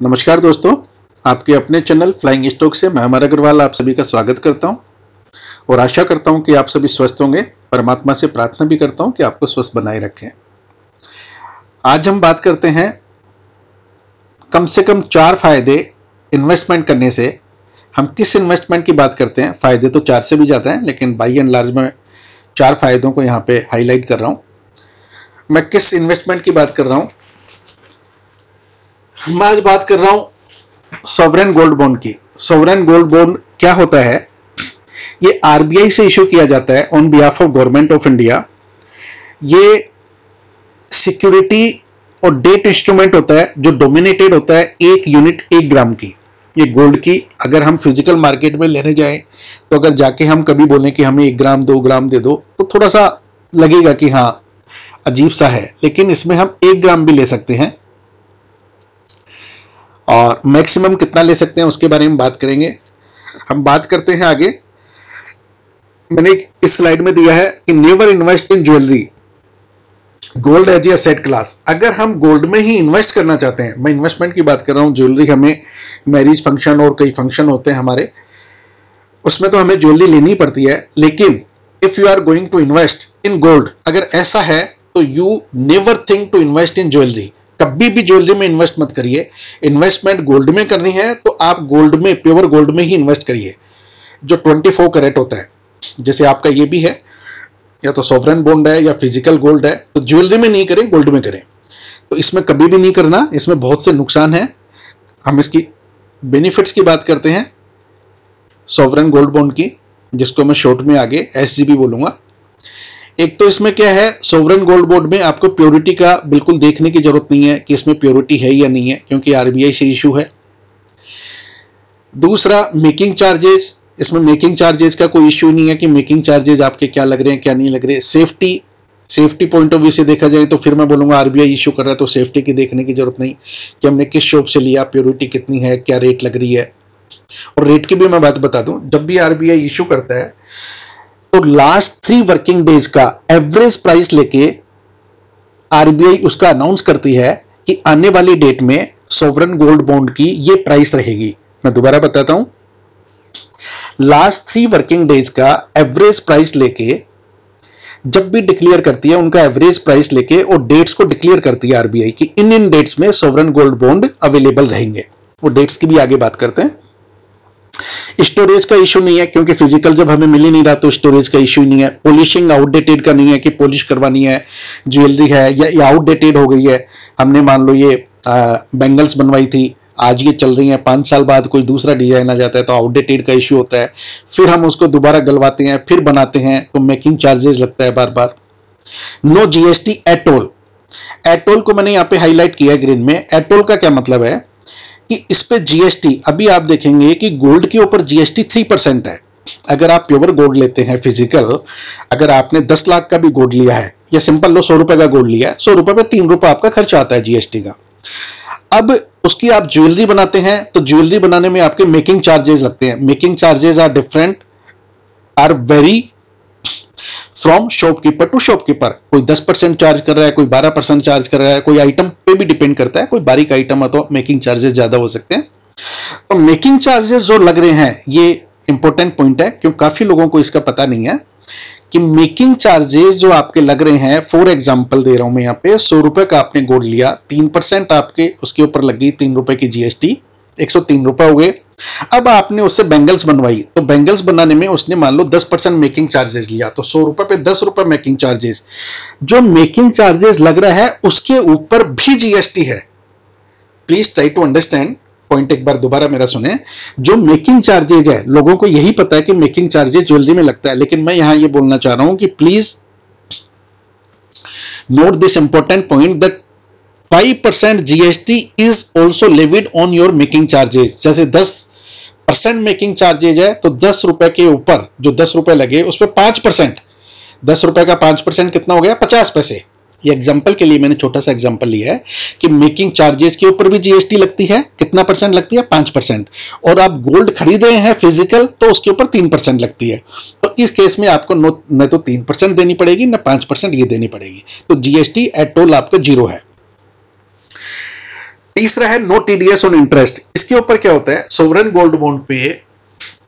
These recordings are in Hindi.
नमस्कार दोस्तों, आपके अपने चैनल फ्लाइंग स्टॉक से मैं अमर अग्रवाल आप सभी का स्वागत करता हूं और आशा करता हूं कि आप सभी स्वस्थ होंगे। परमात्मा से प्रार्थना भी करता हूं कि आपको स्वस्थ बनाए रखें। आज हम बात करते हैं कम से कम 4 फायदे इन्वेस्टमेंट करने से। हम किस इन्वेस्टमेंट की बात करते हैं? फायदे तो 4 से भी ज़्यादा हैं, लेकिन बाई एंड लार्ज में 4 फायदों को यहाँ पे हाईलाइट कर रहा हूँ। मैं किस इन्वेस्टमेंट की बात कर रहा हूँ? मैं आज बात कर रहा हूं सॉवरेन गोल्ड बॉन्ड की। सॉवरेन गोल्ड बॉन्ड क्या होता है? ये आरबीआई से इशू किया जाता है on behalf of government of India. ये सिक्योरिटी और डेट इंस्ट्रूमेंट होता है जो डोमिनेटेड होता है 1 यूनिट 1 ग्राम की। ये गोल्ड की अगर हम फिजिकल मार्केट में लेने जाएं तो अगर जाके हम कभी बोलें कि हमें 1 ग्राम 2 ग्राम दे दो तो थोड़ा सा लगेगा कि हाँ अजीब सा है, लेकिन इसमें हम 1 ग्राम भी ले सकते हैं और मैक्सिमम कितना ले सकते हैं उसके बारे में बात करेंगे। हम बात करते हैं आगे। मैंने इस स्लाइड में दिया है कि never invest in jewellery, gold as a asset class. अगर हम गोल्ड में ही इन्वेस्ट करना चाहते हैं, मैं इन्वेस्टमेंट की बात कर रहा हूं। ज्वेलरी हमें मैरिज फंक्शन और कई फंक्शन होते हैं हमारे, उसमें तो हमें ज्वेलरी लेनी पड़ती है। लेकिन if you are going to invest in gold, अगर ऐसा है तो you never think to invest in jewellery. कभी भी ज्वेलरी में इन्वेस्ट मत करिए। इन्वेस्टमेंट गोल्ड में करनी है तो आप गोल्ड में, प्योर गोल्ड में ही इन्वेस्ट करिए जो 24 कैरेट होता है। जैसे आपका ये भी है, या तो सॉवरेन बॉन्ड है या फिजिकल गोल्ड है। तो ज्वेलरी में नहीं करें, गोल्ड में करें। तो इसमें कभी भी नहीं करना, इसमें बहुत से नुकसान है। हम इसकी बेनिफिट्स की बात करते हैं सॉवरेन गोल्ड बॉन्ड की, जिसको मैं शॉर्ट में आगे एसजीबी बोलूंगा। एक तो इसमें क्या है, सोवरेन गोल्ड बॉन्ड में आपको प्योरिटी का बिल्कुल देखने की जरूरत नहीं है कि इसमें प्योरिटी है या नहीं है, क्योंकि आरबीआई से इशू है। दूसरा, मेकिंग चार्जेस। इसमें मेकिंग चार्जेस का कोई इशू नहीं है कि मेकिंग चार्जेस आपके क्या लग रहे हैं क्या नहीं लग रहे। सेफ्टी पॉइंट ऑफ व्यू से देखा जाए तो फिर मैं बोलूंगा आरबीआई इशू कर रहा है तो सेफ्टी की देखने की जरूरत नहीं कि हमने किस शॉप से लिया, प्योरिटी कितनी है, क्या रेट लग रही है। और रेट की भी मैं बात बता दूं, जब भी आरबीआई इशू करता है तो लास्ट 3 वर्किंग डेज का एवरेज प्राइस लेके आरबीआई उसका अनाउंस करती है कि आने वाली डेट में सॉवरेन गोल्ड बॉन्ड की ये प्राइस रहेगी। मैं दोबारा बताता हूं, लास्ट 3 वर्किंग डेज का एवरेज प्राइस लेके जब भी डिक्लेयर करती है, उनका एवरेज प्राइस लेके और डेट्स को डिक्लेयर करती है आरबीआई कि इन डेट्स में सॉवरेन गोल्ड बॉन्ड अवेलेबल रहेंगे। वो डेट्स की भी आगे बात करते हैं। स्टोरेज का इशू नहीं है, क्योंकि फिजिकल जब हमें मिल ही नहीं रहा तो स्टोरेज का इशू नहीं है। पॉलिशिंग आउटडेटेड का नहीं है कि पॉलिश करवानी है ज्वेलरी है या आउटडेटेड हो गई है। हमने मान लो ये बैंगल्स बनवाई थी, आज ये चल रही है, 5 साल बाद कोई दूसरा डिजाइन आ जाता है तो आउटडेटेड का इशू होता है। फिर हम उसको दोबारा गलवाते हैं, फिर बनाते हैं तो मेकिंग चार्जेस लगता है बार बार। No GST at all. At all को मैंने यहाँ पे हाईलाइट किया ग्रीन में। एट ऑल का क्या मतलब है कि इस पे जीएसटी, अभी आप देखेंगे कि गोल्ड के ऊपर जीएसटी 3% है। अगर आप प्योर गोल्ड लेते हैं फिजिकल, अगर आपने 10 लाख का भी गोल्ड लिया है या सिंपल लो 100 रुपए का गोल्ड लिया है, 100 रुपए पे 3 रुपए आपका खर्च आता है जीएसटी का। अब उसकी आप ज्वेलरी बनाते हैं तो ज्वेलरी बनाने में आपके मेकिंग चार्जेस लगते हैं। Making charges are different, are vary from shopkeeper to shopkeeper. कोई 10% चार्ज कर रहा है, कोई 12% चार्ज कर रहा है, कोई आइटम पे भी डिपेंड करता है। कोई बारीक आइटम है तो मेकिंग चार्जेस ज्यादा हो सकते हैं। तो मेकिंग चार्जेस जो लग रहे हैं ये इंपॉर्टेंट पॉइंट है, क्योंकि काफी लोगों को इसका पता नहीं है कि मेकिंग चार्जेस जो आपके लग रहे हैं। फॉर एग्जाम्पल दे रहा हूं मैं यहाँ पे, 100 रुपए का आपने गोल्ड लिया, 3% आपके उसके ऊपर लग गई 3 रुपए की जीएसटी, 103 रुपए हो गए। अब आपने उससे बैंगल्स बनवाई तो बैंगल्स बनाने में उसने मान लो 10% मेकिंग चार्जेस लिया, तो 100 रुपए पे 10 रुपए मेकिंग चार्जेस। जो मेकिंग चार्जेस लग रहा है उसके ऊपर भी जीएसटी है। Please try to understand point, एक बार दोबारा मेरा सुने। जो मेकिंग चार्जेज है, लोगों को यही पता है कि मेकिंग चार्जेस ज्वेलरी में लगता है, लेकिन मैं यहां ये बोलना चाह रहा हूं कि please note this important point that 5% GST is also levied on your making charges. जैसे 10% मेकिंग चार्जेज है तो 10 रुपए के ऊपर जो 10 रुपए लगे उस पर 5%, 10 रुपए का 5% कितना हो गया? 50 पैसे। ये एग्जांपल के लिए मैंने छोटा सा एग्जांपल लिया है कि मेकिंग चार्जेस के ऊपर भी जीएसटी लगती है। कितना परसेंट लगती है? 5%। और आप गोल्ड खरीद रहे हैं फिजिकल तो उसके ऊपर 3% लगती है। तो इस केस में आपको न तो 3% देनी पड़ेगी न 5% ये देनी पड़ेगी। तो जीएसटी एट ऑल आपका 0 है। तीसरा है नो टीडीएस ऑन इंटरेस्ट। इसके ऊपर क्या होता है, सोवरेन गोल्ड बॉन्ड पे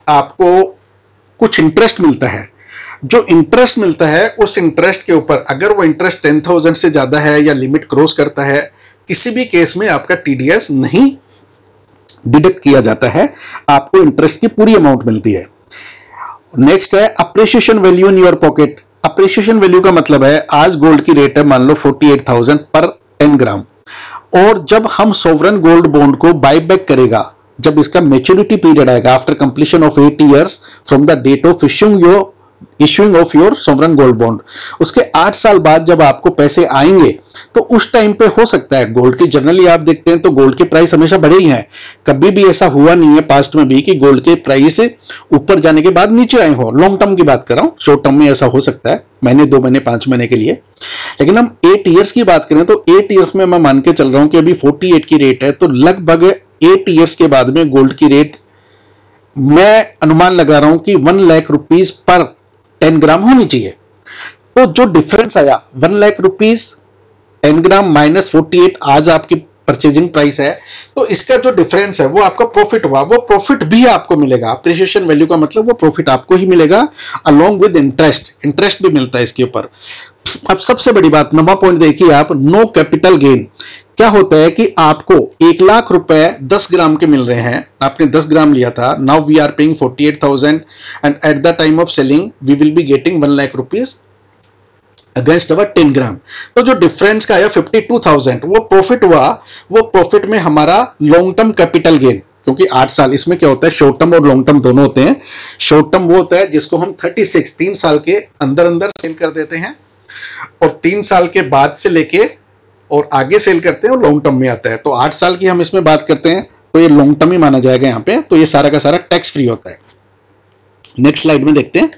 आपको कुछ इंटरेस्ट मिलता है। जो इंटरेस्ट मिलता है उस इंटरेस्ट के ऊपर अगर वो इंटरेस्ट 10,000 से ज्यादा है या लिमिट क्रॉस करता है, किसी भी केस में आपका टीडीएस नहीं डिडक्ट किया जाता है, आपको इंटरेस्ट की पूरी अमाउंट मिलती है। नेक्स्ट है appreciation value in your pocket. Appreciation value का मतलब है आज गोल्ड की रेट है मान लो 48,000 पर 10 ग्राम, और जब हम सोवरेन गोल्ड बॉन्ड को बाय बैक करेगा, जब इसका मेच्योरिटी पीरियड आएगा after completion of 8 years from the date of issuing of your sovereign gold bond, उसके 8 साल बाद जब आपको पैसे आएंगे तो उस टाइम पे हो सकता है गोल्ड की, जनरली आप देखते हैं तो गोल्ड की प्राइस हमेशा बढ़े ही है, कभी भी ऐसा हुआ नहीं है पास्ट में भी कि गोल्ड के प्राइस ऊपर जाने के बाद नीचे आए हो। लॉन्ग टर्म की बात कर रहा हूं, शॉर्ट टर्म में ऐसा हो सकता है महीने 2 महीने 5 महीने के लिए, लेकिन हम 8 इयर्स की बात करें तो 8 इयर्स में मैं मान के चल रहा हूं कि अभी 48 की रेट है, तो लगभग 8 इयर्स के बाद में गोल्ड की रेट मैं अनुमान लगा रहा हूं कि 1 लाख रुपीस पर 10 ग्राम होनी चाहिए। तो जो डिफरेंस आया 1 लाख रुपीस 10 ग्राम माइनस 48 आज आपकी परचेजिंग प्राइस है, तो इसका जो डिफरेंस है वो आपका प्रॉफिट हुआ, वो प्रॉफिट भी आपको मिलेगा। अप्रिसिएशन वैल्यू का मतलब वो प्रॉफिट आपको ही मिलेगा अलोंग विद इंटरेस्ट भी मिलता है इसके ऊपर। अब सबसे बड़ी बात, नवा पॉइंट देखिए आप, नो कैपिटल गेन। क्या होता है कि आपको 1 लाख रुपए 10 ग्राम के मिल रहे हैं, आपने 10 ग्राम लिया था, now we are paying 48,000 and at the time of selling we will be getting 1 lakh rupees against our 10 gram. तो जो डिफरेंस का आया 52,000 वो प्रॉफिट हुआ, वो प्रॉफिट में हमारा लॉन्ग टर्म कैपिटल गेन, क्योंकि 8 साल इसमें क्या होता है शॉर्ट टर्म और लॉन्ग टर्म दोनों होते हैं। शॉर्ट टर्म वो होता है जिसको हम 3 साल के अंदर अंदर सेल कर देते हैं, और 3 साल के बाद से लेके और आगे सेल करते हैं और लॉन्ग टर्म में आता है। तो 8 साल की हम इसमें बात करते हैं तो ये लॉन्ग टर्म ही माना जाएगा यहाँ पे, तो ये सारा का सारा टैक्स फ्री होता है। नेक्स्ट स्लाइड में देखते हैं,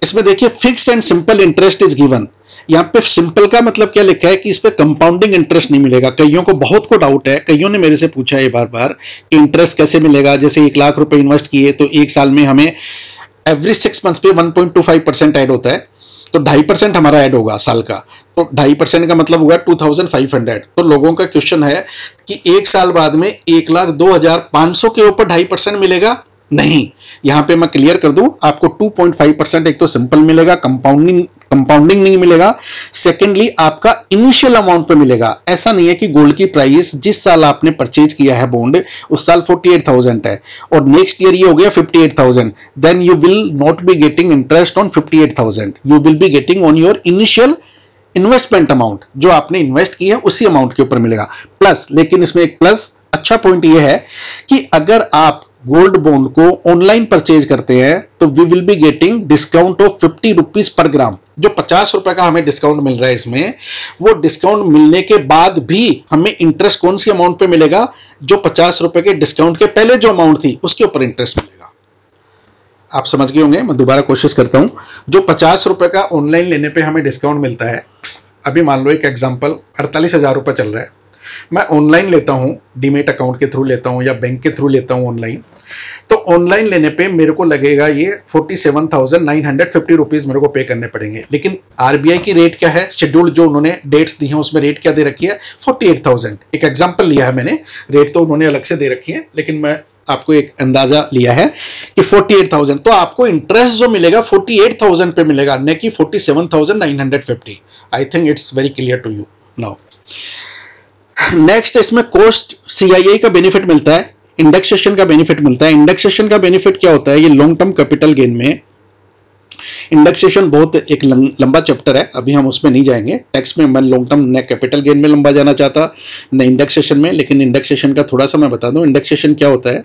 इसमें देखिए fixed and simple interest is given. यहाँ पे सिंपल का मतलब क्या लिखा है कि इस पे कंपाउंडिंग इंटरेस्ट नहीं मिलेगा। कईयों को बहुत को डाउट है, कईयों ने मेरे से पूछा है बार बार कि इंटरेस्ट कैसे मिलेगा, जैसे 1 लाख रुपए इन्वेस्ट किए तो 1 साल में हमें एवरी 6 मंथ्स पे 1.25% ऐड होता है, तो 2.5% हमारा ऐड होगा साल का, तो 2.5% का मतलब हुआ 2,500। तो लोगों का क्वेश्चन है कि 1 साल बाद में 1,02,500 के ऊपर 2.5% मिलेगा। नहीं, यहां पे मैं क्लियर कर दूं, आपको 2.5% एक तो सिंपल मिलेगा, कंपाउंडिंग नहीं मिलेगा। सेकेंडली आपका इनिशियल अमाउंट पे मिलेगा। ऐसा नहीं है कि गोल्ड की प्राइस जिस साल आपने परचेज किया है बॉन्ड उस साल 48,000 है और नेक्स्ट ईयर ये हो गया 58,000, then you will not be getting interest on 58,000, you will be getting on your initial investment amount, जो आपने इन्वेस्ट किया है उसी अमाउंट के ऊपर मिलेगा। प्लस, लेकिन इसमें एक प्लस अच्छा पॉइंट यह है कि अगर आप गोल्ड बॉन्ड को ऑनलाइन परचेज करते हैं तो we will be getting discount of 50 rupees per gram. जो 50 रुपए का हमें डिस्काउंट मिल रहा है इसमें, वो डिस्काउंट मिलने के बाद भी हमें इंटरेस्ट कौन सी अमाउंट पे मिलेगा, जो 50 रुपए के डिस्काउंट के पहले जो अमाउंट थी उसके ऊपर इंटरेस्ट मिलेगा। आप समझ गए होंगे, मैं दोबारा कोशिश करता हूं। जो 50 रुपए का ऑनलाइन लेने पे हमें डिस्काउंट मिलता है, अभी मान लो एक एग्जांपल 48,000 रुपए चल रहा है, मैं ऑनलाइन लेता हूं, डीमेट अकाउंट के थ्रू लेता हूं या बैंक के थ्रू लेता हूं ऑनलाइन, तो ऑनलाइन लेने पे मेरे को लगेगा ये 47,950 रुपीज मेरे को पे करने पड़ेंगे। लेकिन आरबीआई की रेट क्या है, शेड्यूल जो उन्होंने डेट्स दी हैं उसमें रेट क्या दे रखी है, 48,000। एक एग्जांपल लिया है मैंने, रेट तो उन्होंने अलग से दे रखी है, लेकिन मैं आपको एक अंदाजा लिया है कि 48,000, तो आपको इंटरेस्ट जो मिलेगा 48,000 पे मिलेगा, न कि 47,950। I think it's very clear to you now. Next, इसमें कोस्ट सीआईआई का बेनिफिट मिलता है, इंडेक्सेशन का बेनिफिट मिलता है। इंडेक्सेशन का बेनिफिट क्या होता है, ये लॉन्ग टर्म कैपिटल गेन में इंडेक्सेशन बहुत एक लंबा चैप्टर है, अभी हम उसमें नहीं जाएंगे। टैक्स में मैं लॉन्ग टर्म न कैपिटल गेन में लंबा जाना चाहता न इंडेक्सेशन में, लेकिन इंडेक्सेशन का थोड़ा सा मैं बता दूं। इंडेक्सेशन क्या होता है,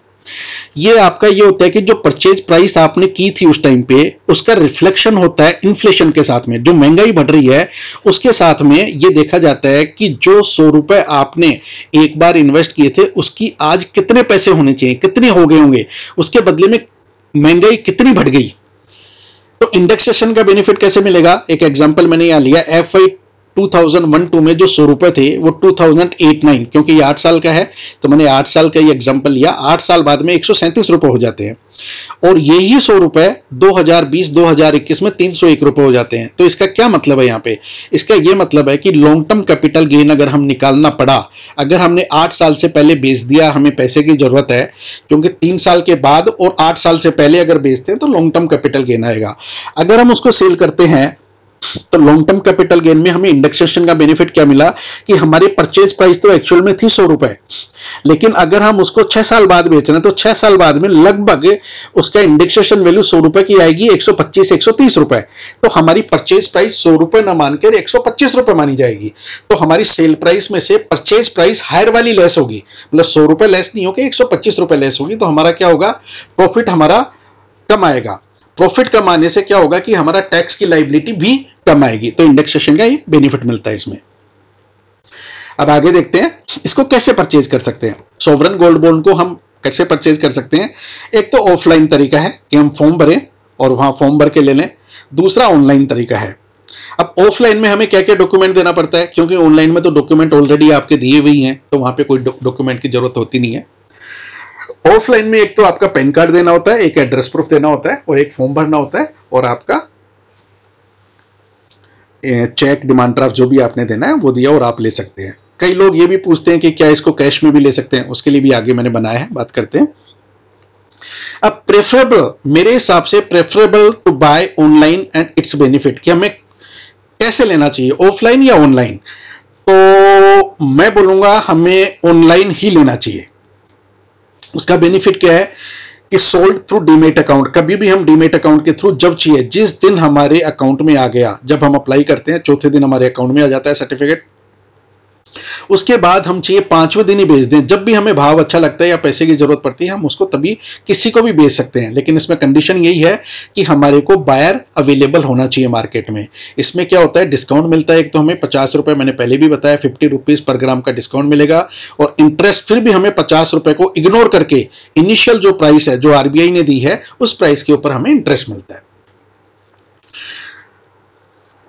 ये आपका ये होता है कि जो परचेज प्राइस आपने की थी उस टाइम पे, उसका रिफ्लेक्शन होता है इन्फ्लेशन के साथ में। जो महंगाई बढ़ रही है उसके साथ में ये देखा जाता है कि जो 100 रुपए आपने एक बार इन्वेस्ट किए थे उसकी आज कितने पैसे होने चाहिए, कितने हो गए होंगे, उसके बदले में महंगाई कितनी बढ़ गई। तो इंडेक्सेशन का बेनिफिट कैसे मिलेगा, एक एग्जांपल मैंने यहां लिया, FY 2001-2 में जो 100 रुपए थे वो 2008-9, क्योंकि ये 8 साल का है तो मैंने 8 साल का ये एग्जांपल लिया, 8 साल बाद में 137 रुपए हो जाते हैं। और यही 100 रुपए 2020-2021 में 301 रुपए हो जाते हैं। तो इसका क्या मतलब है यहाँ पे? इसका ये मतलब है कि लॉन्ग टर्म कैपिटल गेन अगर हम निकालना पड़ा, अगर हमने 8 साल से पहले बेच दिया, हमें पैसे की जरूरत है, क्योंकि 3 साल के बाद और 8 साल से पहले अगर बेचते हैं तो लॉन्ग टर्म कैपिटल गेन आएगा। अगर हम उसको सेल करते हैं तो लॉन्ग टर्म कैपिटल गेन में हमें इंडेक्सेशन का बेनिफिट क्या मिला कि हमारी परचेज प्राइस तो एक्चुअल में थी 100 रुपए, लेकिन अगर हम उसको 6 साल बाद बेच रहे हैं तो 6 साल बाद में लगभग उसका इंडेक्सेशन वैल्यू 100 रुपए की आएगी, 125-130 रुपए। तो हमारी परचेज प्राइस 100 रुपए ना मानकर 125 रुपए मानी जाएगी। तो हमारी सेल प्राइस में से परचेज प्राइस हायर वाली लेस होगी, मतलब 100 रुपए लेस नहीं होगी, 125 रुपए लेस होगी। तो हमारा क्या होगा? प्रॉफिट हमारा कम आएगा। प्रॉफिट कम आने से क्या होगा कि हमारा टैक्स की लायबिलिटी भी कम आएगी। तो इंडेक्सेशन का ये बेनिफिट मिलता है इसमें। अब आगे देखते हैं इसको कैसे परचेज कर सकते हैं। सॉवरेन गोल्ड बॉन्ड को हम कैसे परचेज कर सकते हैं? एक तो ऑफलाइन तरीका है कि हम फॉर्म भरें और वहां फॉर्म भर के ले लें। दूसरा ऑनलाइन तरीका है। अब ऑफलाइन में हमें क्या क्या डॉक्यूमेंट देना पड़ता है, क्योंकि ऑनलाइन में तो डॉक्यूमेंट ऑलरेडी आपके दिए हुए हैं, तो वहां पे कोई डॉक्यूमेंट की जरूरत होती नहीं है। ऑफलाइन में एक तो आपका पैन कार्ड देना होता है, एक एड्रेस प्रूफ देना होता है और एक फॉर्म भरना होता है, और आपका चेक, डिमांड ड्राफ्ट जो भी आपने देना है वो दिया और आप ले सकते हैं। कई लोग ये भी पूछते हैं कि क्या इसको कैश में भी ले सकते हैं, उसके लिए भी आगे मैंने बनाया है, बात करते हैं। अब प्रेफरेबल, मेरे हिसाब से preferable to buy online and its benefit, कि हमें कैसे लेना चाहिए, ऑफलाइन या ऑनलाइन? तो मैं बोलूंगा हमें ऑनलाइन ही लेना चाहिए। उसका बेनिफिट क्या है कि सोल्ड थ्रू डीमेट अकाउंट, कभी भी हम डीमेट अकाउंट के थ्रू जब चाहिए, जिस दिन हमारे अकाउंट में आ गया, जब हम अप्लाई करते हैं चौथे दिन हमारे अकाउंट में आ जाता है सर्टिफिकेट, उसके बाद हम चाहिए 5वें दिन ही भेज दें। जब भी हमें भाव अच्छा लगता है या पैसे की जरूरत पड़ती है हम उसको तभी किसी को भी बेच सकते हैं, लेकिन इसमें कंडीशन यही है कि हमारे को बायर अवेलेबल होना चाहिए मार्केट में। इसमें क्या होता है, डिस्काउंट मिलता है। एक तो हमें 50 रुपए, मैंने पहले भी बताया, 50 रुपीज पर ग्राम का डिस्काउंट मिलेगा, और इंटरेस्ट फिर भी हमें 50 रुपए को इग्नोर करके इनिशियल जो प्राइस है जो आरबीआई ने दी है उस प्राइस के ऊपर हमें इंटरेस्ट मिलता है।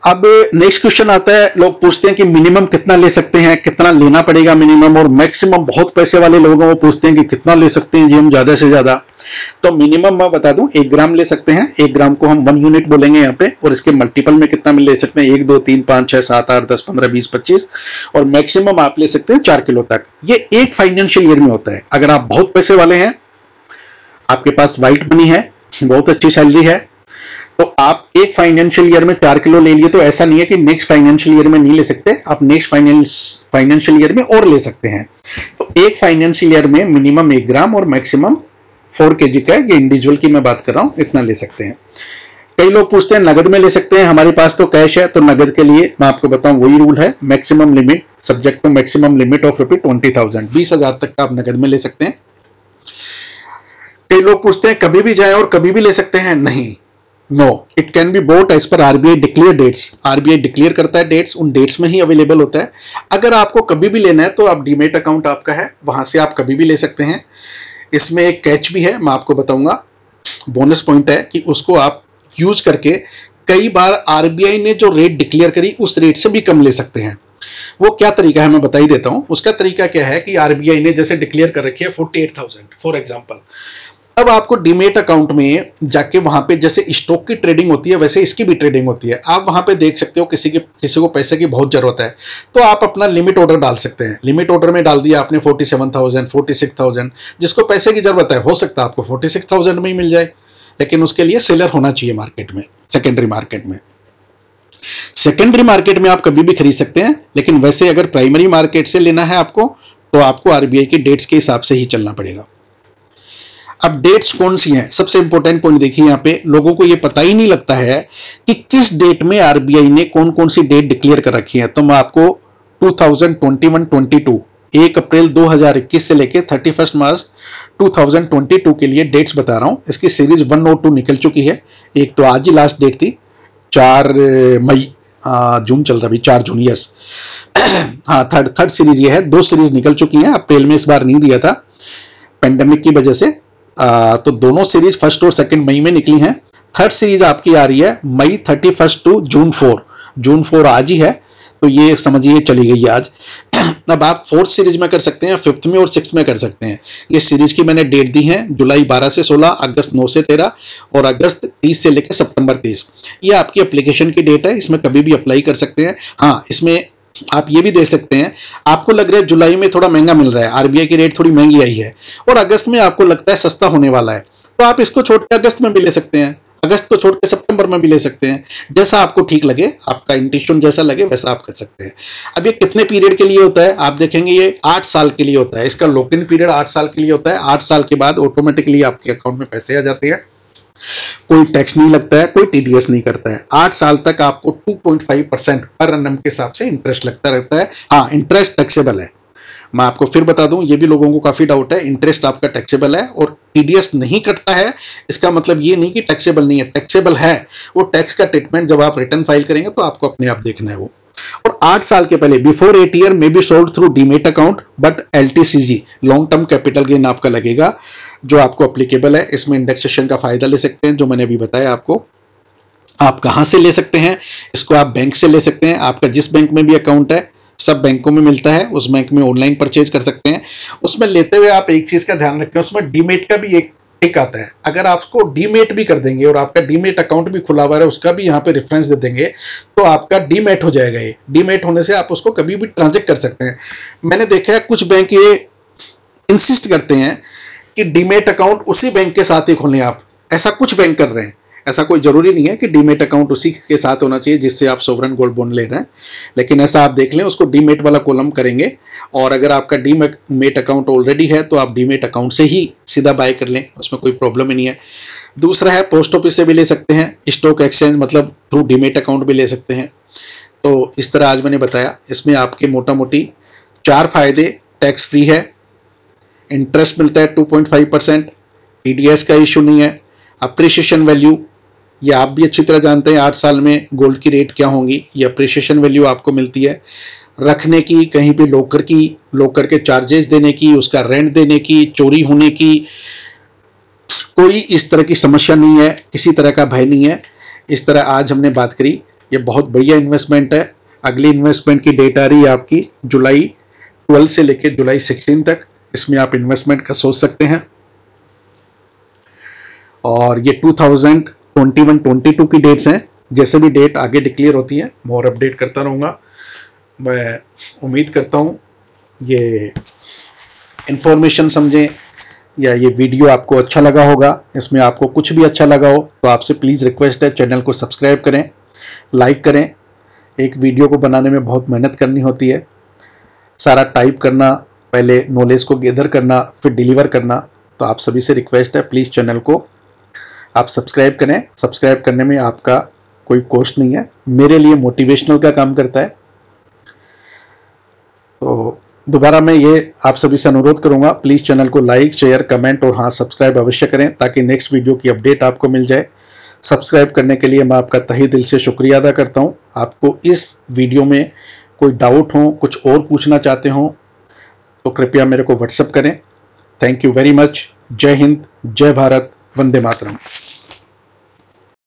अब नेक्स्ट क्वेश्चन आता है, लोग पूछते हैं कि मिनिमम कितना ले सकते हैं, कितना लेना पड़ेगा मिनिमम, और मैक्सिमम बहुत पैसे वाले लोग हैं वो पूछते हैं कि कितना ले सकते हैं जी हम ज्यादा से ज्यादा। तो मिनिमम मैं बता दूं 1 ग्राम ले सकते हैं। 1 ग्राम को हम 1 यूनिट बोलेंगे यहाँ पे, और इसके मल्टीपल में कितना ले सकते हैं, 1, 2, 3, 5, 6, 7, 8, 10, 15, 20, 25, और मैक्सिमम आप ले सकते हैं 4 किलो तक। ये एक फाइनेंशियल ईयर में होता है। अगर आप बहुत पैसे वाले हैं, आपके पास व्हाइट मनी है, बहुत अच्छी सैलरी है, तो आप एक फाइनेंशियल ईयर में 4 किलो ले लिए, तो ऐसा नहीं है कि नेक्स्ट फाइनेंशियल ईयर में नहीं ले सकते, आप नेक्स्ट फाइनेंशियल ईयर में और ले सकते हैं। तो एक फाइनेंशियल ईयर में मिनिमम 1 ग्राम और मैक्सिमम 4 kg का, ये इंडिविजुअल की मैं बात कर रहा हूं, इतना ले सकते हैं। कई लोग पूछते हैं नगद में ले सकते हैं, हमारे पास तो कैश है। तो नगद के लिए मैं आपको बताऊं वही रूल है, maximum limit subject to maximum limit of ₹20,000, 20,000 तक का आप नगद में ले सकते हैं। कई लोग पूछते हैं कभी भी जाए और कभी भी ले सकते हैं, नहीं, no, it can be bought as per RBI declare dates. RBI declare करता है डेट्स, उन डेट्स में ही अवेलेबल होता है। अगर आपको कभी भी लेना है तो आप डीमेट अकाउंट आपका है, वहां से आप कभी भी ले सकते हैं। इसमें एक कैच भी है, मैं आपको बताऊंगा, बोनस पॉइंट है कि उसको आप यूज करके कई बार आरबीआई ने जो रेट डिक्लेयर करी उस रेट से भी कम ले सकते हैं। वो क्या तरीका है मैं बता ही देता हूं। उसका तरीका क्या है कि आरबीआई ने जैसे डिक्लेयर कर रखी है 48,000 फॉर एग्जांपल, अब आपको डीमेट अकाउंट में जाके वहां पे जैसे स्टॉक की ट्रेडिंग होती है वैसे इसकी भी ट्रेडिंग होती है। आप वहां पे देख सकते हो किसी को पैसे की बहुत जरूरत है तो आप अपना लिमिट ऑर्डर डाल सकते हैं। लिमिट ऑर्डर में डाल दिया आपने 47,000, 46,000, जिसको पैसे की जरूरत है, हो सकता है आपको 46,000 में ही मिल जाए, लेकिन उसके लिए सेलर होना चाहिए मार्केट में, सेकेंडरी मार्केट में। सेकेंडरी मार्केट में आप कभी भी खरीद सकते हैं, लेकिन वैसे अगर प्राइमरी मार्केट से लेना है आपको तो आपको आरबीआई की डेट्स के हिसाब से ही चलना पड़ेगा। अब डेट्स कौन सी हैं, सबसे इंपॉर्टेंट पॉइंट देखिए, यहाँ पे लोगों को ये पता ही नहीं लगता है कि किस डेट में आरबीआई ने कौन कौन सी डेट डिक्लेयर कर रखी है। तो मैं आपको 2021-22 1 अप्रैल 2021 से लेके 31 मार्च 2022 के लिए डेट्स बता रहा हूं। इसकी सीरीज 1 और 2 निकल चुकी है। एक तो आज ही लास्ट डेट थी 4 मई, जून चल रहा, 4 जून, यस हाँ, थर्ड सीरीज ये है। 2 सीरीज निकल चुकी हैं, अप्रैल में इस बार नहीं दिया था पेंडेमिक की वजह से, तो दोनों सीरीज 1 और 2 मई में निकली हैं। थर्ड सीरीज आपकी आ रही है मई 31 टू जून 4। जून 4 आज ही है, तो ये समझिए चली गई आज। अब आप 4th सीरीज में कर सकते हैं, 5th में और 6th में कर सकते हैं। ये सीरीज की मैंने डेट दी है, जुलाई 12 से 16, अगस्त 9 से 13 और अगस्त 30 से लेकर सितंबर 30। ये आपकी एप्लीकेशन की डेट है, इसमें कभी भी अप्लाई कर सकते हैं। हाँ, इसमें आप ये भी देख सकते हैं, आपको लग रहा है जुलाई में थोड़ा महंगा मिल रहा है, आरबीआई की रेट थोड़ी महंगी आई है, और अगस्त में आपको लगता है सस्ता होने वाला है, तो आप इसको छोड़ के अगस्त में भी ले सकते हैं, अगस्त को छोड़ के सितंबर में भी ले सकते हैं, जैसा आपको ठीक लगे, आपका इंट्यूशन जैसा लगे वैसा आप कर सकते हैं। अब ये कितने पीरियड के लिए होता है आप देखेंगे, ये 8 साल के लिए होता है, इसका लॉक इन पीरियड 8 साल के लिए होता है। 8 साल के बाद ऑटोमेटिकली आपके अकाउंट में पैसे आ जाते हैं, कोई टैक्स नहीं लगता है, कोई टीडीएस नहीं करता है। 8 साल तक आपको 2.5% पर एनम के हिसाब से इंटरेस्ट लगता रहता है। हाँ, इंटरेस्ट टैक्सेबल है। मैं आपको फिर बता दूं, ये भी लोगों को काफी डाउट है, इंटरेस्ट आपका टैक्सेबल है और टीडीएस नहीं कटता है, इसका मतलब ये नहीं कि टैक्सेबल नहीं है, टैक्सेबल है। वो टैक्स का ट्रीटमेंट जब आप रिटर्न फाइल करेंगे तो आपको अपने आप देखना है वो। और 8 साल के पहले बिफोर 8 ईयर में be sold through demat account, but LTCG long term capital gain आपका लगेगा, जो आपको अप्लीकेबल है। इसमें इंडेक्सेशन का फायदा ले सकते हैं, जो मैंने अभी बताया आपको। आप कहां से ले सकते हैं इसको? आप बैंक से ले सकते हैं, आपका जिस बैंक में भी अकाउंट है, सब बैंकों में मिलता है, उस बैंक में ऑनलाइन परचेज कर सकते हैं। उसमें लेते हुए आप एक चीज का ध्यान रखें, उसमें डीमेट का भी एक टिक आता है। अगर आपको डीमेट भी कर देंगे और आपका डीमेट अकाउंट भी खुला हुआ है, उसका भी यहाँ पे रेफरेंस दे देंगे, तो आपका डीमेट हो जाएगा। ये डीमेट होने से आप उसको कभी भी ट्रांजेक्ट कर सकते हैं। मैंने देखा है कुछ बैंक ये इंसिस्ट करते हैं कि डीमेट अकाउंट उसी बैंक के साथ ही खोलें आप, ऐसा कुछ बैंक कर रहे हैं। ऐसा कोई जरूरी नहीं है कि डीमेट अकाउंट उसी के साथ होना चाहिए जिससे आप सोवरेन गोल्ड बॉन्ड ले रहे हैं, लेकिन ऐसा आप देख लें, उसको डीमेट वाला कॉलम करेंगे। और अगर आपका डीमेट अकाउंट ऑलरेडी है तो आप डीमेट अकाउंट से ही सीधा बाय कर लें, उसमें कोई प्रॉब्लम ही नहीं है। दूसरा है, पोस्ट ऑफिस से भी ले सकते हैं, स्टॉक एक्सचेंज मतलब थ्रू डीमेट अकाउंट भी ले सकते हैं। तो इस तरह आज मैंने बताया, इसमें आपके मोटा मोटी 4 फायदे। टैक्स फ्री है, इंटरेस्ट मिलता है 2.5%, टीडीएस का इशू नहीं है, अप्रिसिएशन वैल्यू ये आप भी अच्छी तरह जानते हैं 8 साल में गोल्ड की रेट क्या होंगी, ये अप्रिसिएशन वैल्यू आपको मिलती है। रखने की, कहीं पे लॉकर के चार्जेस देने की, उसका रेंट देने की, चोरी होने की कोई इस तरह की समस्या नहीं है, किसी तरह का भय नहीं है। इस तरह आज हमने बात करी, ये बहुत बढ़िया इन्वेस्टमेंट है। अगली इन्वेस्टमेंट की डेट आ रही है आपकी जुलाई 12 से लेकर जुलाई 16 तक, इसमें आप इन्वेस्टमेंट का सोच सकते हैं। और ये 2021-22 की डेट्स हैं। जैसे भी डेट आगे डिक्लेयर होती है मैं और अपडेट करता रहूँगा। मैं उम्मीद करता हूँ ये इन्फॉर्मेशन समझें या ये वीडियो आपको अच्छा लगा होगा। इसमें आपको कुछ भी अच्छा लगा हो तो आपसे प्लीज़ रिक्वेस्ट है, चैनल को सब्सक्राइब करें, लाइक करें। एक वीडियो को बनाने में बहुत मेहनत करनी होती है, सारा टाइप करना, पहले नॉलेज को गैदर करना, फिर डिलीवर करना। तो आप सभी से रिक्वेस्ट है, प्लीज़ चैनल को आप सब्सक्राइब करें। सब्सक्राइब करने में आपका कोई कॉस्ट नहीं है, मेरे लिए मोटिवेशनल का काम करता है। तो दोबारा मैं ये आप सभी से अनुरोध करूंगा, प्लीज़ चैनल को लाइक, शेयर, कमेंट और हाँ सब्सक्राइब अवश्य करें ताकि नेक्स्ट वीडियो की अपडेट आपको मिल जाए। सब्सक्राइब करने के लिए मैं आपका तहे दिल से शुक्रिया अदा करता हूँ। आपको इस वीडियो में कोई डाउट हो, कुछ और पूछना चाहते हो तो कृपया मेरे को व्हाट्सएप करें। Thank you very much. जय हिंद, जय भारत, वंदे मातरम।